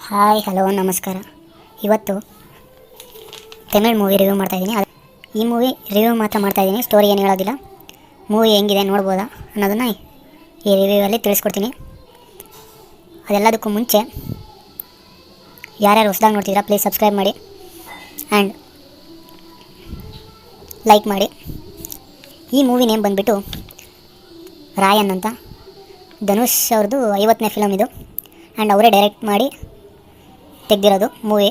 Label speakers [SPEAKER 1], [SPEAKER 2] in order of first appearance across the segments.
[SPEAKER 1] Hi hello ನಮಸ್ಕಾರ. ಇವತ್ತು Tamil movie review ಮಾಡ್ತಾಯಿದ್ದೀನಿ. ಈ ಮೂವಿ ರಿವ್ಯೂ ಮಾತ್ರ ಮಾಡ್ತಾಯಿದ್ದೀನಿ, ಸ್ಟೋರಿ ಏನು ಹೇಳೋದಿಲ್ಲ. ಮೂವಿ ಹೆಂಗಿದೆ ನೋಡ್ಬೋದಾ ಅನ್ನೋದನ್ನು ಈ ರಿವ್ಯೂವಲ್ಲಿ ತಿಳಿಸ್ಕೊಡ್ತೀನಿ. ಅದೆಲ್ಲದಕ್ಕೂ ಮುಂಚೆ ಯಾರ್ಯಾರು ಹೊಸದಾಗಿ ನೋಡ್ತಿದ್ದೀರಾ ಪ್ಲೀಸ್ ಸಬ್ಸ್ಕ್ರೈಬ್ ಮಾಡಿ ಆ್ಯಂಡ್ ಲೈಕ್ ಮಾಡಿ. ಈ ಮೂವಿ ನೇಮ್ ಬಂದುಬಿಟ್ಟು ರಾಯನ್ ಅಂತ. ಧನುಷ್ ಅವ್ರದ್ದು 50ನೇ ಫಿಲಮ್ ಇದು ಆ್ಯಂಡ್ ಅವರೇ ಡೈರೆಕ್ಟ್ ಮಾಡಿ ತೆಗೆದಿರೋದು ಮೂವಿ.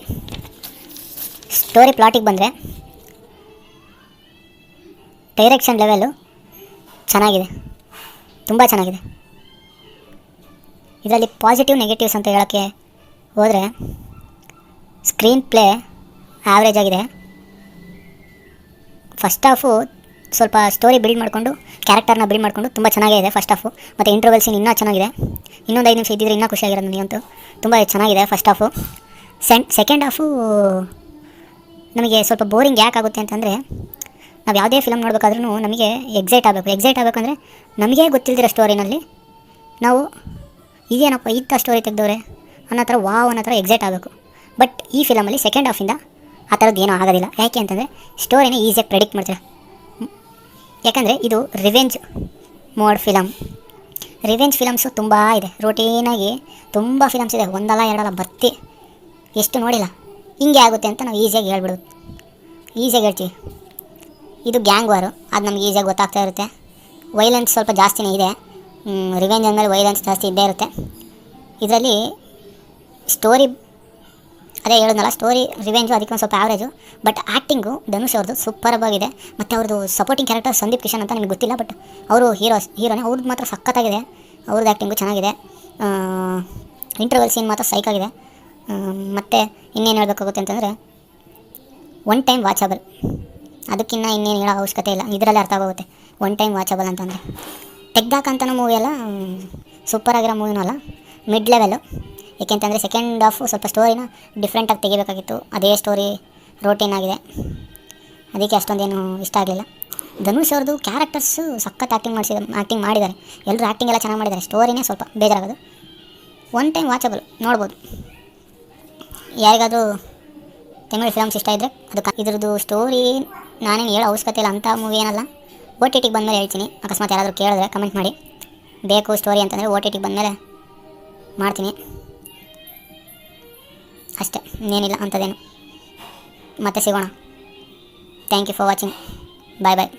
[SPEAKER 1] ಸ್ಟೋರಿ ಪ್ಲಾಟಿಗೆ ಬಂದರೆ ಡೈರೆಕ್ಷನ್ ಲೆವೆಲು ಚೆನ್ನಾಗಿದೆ, ತುಂಬ ಚೆನ್ನಾಗಿದೆ. ಇದರಲ್ಲಿ ಪಾಸಿಟಿವ್ ನೆಗೆಟಿವ್ಸ್ ಅಂತ ಹೇಳೋಕ್ಕೆ ಹೋದರೆ ಸ್ಕ್ರೀನ್ ಪ್ಲೇ ಆ್ಯಾವ್ರೇಜ್ ಆಗಿದೆ. ಫಸ್ಟ್ ಹಾಫು ಸ್ವಲ್ಪ ಸ್ಟೋರಿ ಬಿಲ್ಡ್ ಮಾಡಿಕೊಂಡು ಕ್ಯಾರೆಕ್ಟರ್ನ ಬಿಲ್ಡ್ ಮಾಡಿಕೊಂಡು ತುಂಬ ಚೆನ್ನಾಗೇ ಇದೆ ಫಸ್ಟ್ ಹಾಫು. ಮತ್ತು ಇಂಟರ್ವಲ್ ಸೀನ್ ಇನ್ನೂ ಚೆನ್ನಾಗಿದೆ. ಇನ್ನೊಂದು 5 ನಿಮಿಷ ಇದ್ದಿದ್ರೆ ಇನ್ನೂ ಖುಷಿಯಾಗಿರೋದು ನನಗಂತೂ. ತುಂಬ ಚೆನ್ನಾಗಿದೆ ಫಸ್ಟ್ ಹಾಫು. ಸೆಕೆಂಡ್ ಹಾಫು ನಮಗೆ ಸ್ವಲ್ಪ ಬೋರಿಂಗ್ ಯಾಕೆ ಆಗುತ್ತೆ ಅಂತಂದರೆ, ನಾವು ಯಾವುದೇ ಫಿಲಮ್ ನೋಡಬೇಕಾದ್ರೂ ನಮಗೆ ಎಕ್ಸೈಟ್ ಆಗಬೇಕಂದ್ರೆ ನಮಗೇ ಗೊತ್ತಿಲ್ದಿರೋ ಸ್ಟೋರಿನಲ್ಲಿ ನಾವು ಇದೇನಪ್ಪ ಇಂಥ ಸ್ಟೋರಿ ತೆಗೆದವ್ರೆ ಅನ್ನೋ ಥರ ಅನ್ನೋ ಥರ ಎಕ್ಸೈಟ್ ಆಗಬೇಕು. ಬಟ್ ಈ ಫಿಲಮಲ್ಲಿ ಸೆಕೆಂಡ್ ಹಾಫಿಂದ ಆ ಥರದ್ದು ಏನೂ ಆಗೋದಿಲ್ಲ. ಯಾಕೆ ಅಂತಂದರೆ ಸ್ಟೋರಿನೇ ಈಸಿಯಾಗಿ ಪ್ರೆಡಿಕ್ಟ್ ಮಾಡ್ತಾರೆ. ಯಾಕಂದರೆ ಇದು revenge mode film. Revenge films ತುಂಬ ಇದೆ, ರೂಟೀನಾಗಿ ತುಂಬ ಫಿಲಮ್ಸ್ ಇದೆ, ಒಂದಲ್ಲ ಎರಡಲ್ಲ ಬರ್ತಿ ಎಷ್ಟು ನೋಡಿಲ್ಲ. ಹಿಂಗೆ ಆಗುತ್ತೆ ಅಂತ ನಾವು ಈಸಿಯಾಗಿ ಹೇಳ್ಬಿಡೋದು, ಈಸಿಯಾಗಿ ಹೇಳ್ತೀವಿ. ಇದು ಗ್ಯಾಂಗ್ ವಾರು, ಅದು ನಮ್ಗೆ ಈಸಿಯಾಗಿ ಗೊತ್ತಾಗ್ತಾ ಇರುತ್ತೆ. ವೈಲೆನ್ಸ್ ಸ್ವಲ್ಪ ಜಾಸ್ತಿನೇ ಇದೆ. ರಿವೆಂಜ್ ಅಂದಮೇಲೆ ವೈಲೆನ್ಸ್ ಜಾಸ್ತಿ ಇದ್ದೇ ಇರುತ್ತೆ. ಇದರಲ್ಲಿ ಸ್ಟೋರಿ ಅದೇ ಹೇಳೋದಲ್ಲ, ಸ್ಟೋರಿ ರಿವೆಂಜು ಅದಕ್ಕೆ ಒಂದು ಸ್ವಲ್ಪ ಆ್ಯಾವ್ರೇಜು. ಬಟ್ ಆ್ಯಕ್ಟಿಂಗು ಧನುಷ್ ಅವ್ರದ್ದು ಸೂಪರ್ಬಾಗಿದೆ. ಮತ್ತು ಅವ್ರದ್ದು ಸಪೋರ್ಟಿಂಗ್ ಕ್ಯಾರೆಕ್ಟರ್ ಸಂದೀಪ್ ಕಿಶನ್ ಅಂತ ನಿಮಗೆ ಗೊತ್ತಿಲ್ಲ, ಬಟ್ ಅವರು ಹೀರೋನೇ. ಅವ್ರದ್ದು ಮಾತ್ರ ಸಖತ್ತಾಗಿದೆ, ಅವ್ರದ್ದು ಆ್ಯಕ್ಟಿಂಗು ಚೆನ್ನಾಗಿದೆ. ಇಂಟರ್ವಲ್ ಸೀನ್ ಮಾತ್ರ ಸೈಕಾಗಿದೆ. ಮತ್ತು ಇನ್ನೇನು ಹೇಳಬೇಕಾಗುತ್ತೆ ಅಂತಂದರೆ ಒನ್ ಟೈಮ್ ವಾಚಬಲ್, ಅದಕ್ಕಿಂತ ಇನ್ನೇನು ಹೇಳೋ ಅವಶ್ಯಕತೆ ಇಲ್ಲ, ಇದರಲ್ಲೇ ಅರ್ಥ ಆಗೋಗುತ್ತೆ ಒನ್ ಟೈಮ್ ವಾಚಬಲ್ ಅಂತಂದರೆ. ತೆಗ್ದಾಕಂತನೂ ಮೂವಿ ಅಲ್ಲ, ಸೂಪರಾಗಿರೋ ಮೂವಿನೂ ಅಲ್ಲ, ಮಿಡ್ ಲೆವೆಲು. ಏಕೆಂತಂದರೆ ಸೆಕೆಂಡ್ ಹಾಫು ಸ್ವಲ್ಪ ಸ್ಟೋರಿನ ಡಿಫ್ರೆಂಟಾಗಿ ತೆಗಿಬೇಕಾಗಿತ್ತು. ಅದೇ ಸ್ಟೋರಿ ರೋಟೀನ್ ಆಗಿದೆ, ಅದಕ್ಕೆ ಅಷ್ಟೊಂದೇನು ಇಷ್ಟ ಆಗಲಿಲ್ಲ. ಧನುಷ್ ಅವ್ರದ್ದು ಕ್ಯಾರೆಕ್ಟರ್ಸು ಸಖತ್ ಆ್ಯಕ್ಟಿಂಗ್ ಮಾಡಿದ್ದಾರೆ. ಎಲ್ಲರೂ ಆ್ಯಕ್ಟಿಂಗ್ ಎಲ್ಲ ಚೆನ್ನಾಗಿ ಮಾಡಿದ್ದಾರೆ. ಸ್ಟೋರಿನೇ ಸ್ವಲ್ಪ ಬೇಜಾರಾಗೋದು. ಒನ್ ಟೈಮ್ ವಾಚಬಲ್ ನೋಡ್ಬೋದು. ಯಾರಿಗಾದರೂ ತಮಿಳ್ ಫಿಲಮ್ಸ್ ಇಷ್ಟ ಇದ್ದರೆ ಇದ್ರದ್ದು ಸ್ಟೋರಿ ನಾನೇನು ಹೇಳೋ ಅವಶ್ಯಕತೆ ಇಲ್ಲ, ಅಂಥ ಮೂವಿ ಏನಲ್ಲ. OTTಗೆ ಬಂದಮೇಲೆ ಹೇಳ್ತೀನಿ. ಅಕಸ್ಮಾತ್ ಯಾರಾದರೂ ಕೇಳಿದ್ರೆ ಕಮೆಂಟ್ ಮಾಡಿ, ಬೇಕು ಸ್ಟೋರಿ ಅಂತಂದರೆ OTTಗೆ ಬಂದಮೇಲೆ ಮಾಡ್ತೀನಿ ಅಷ್ಟೇ, ಇನ್ನೇನಿಲ್ಲ ಅಂಥದ್ದೇನು. ಮತ್ತೆ ಸಿಗೋಣ. Thank you for watching. Bye bye.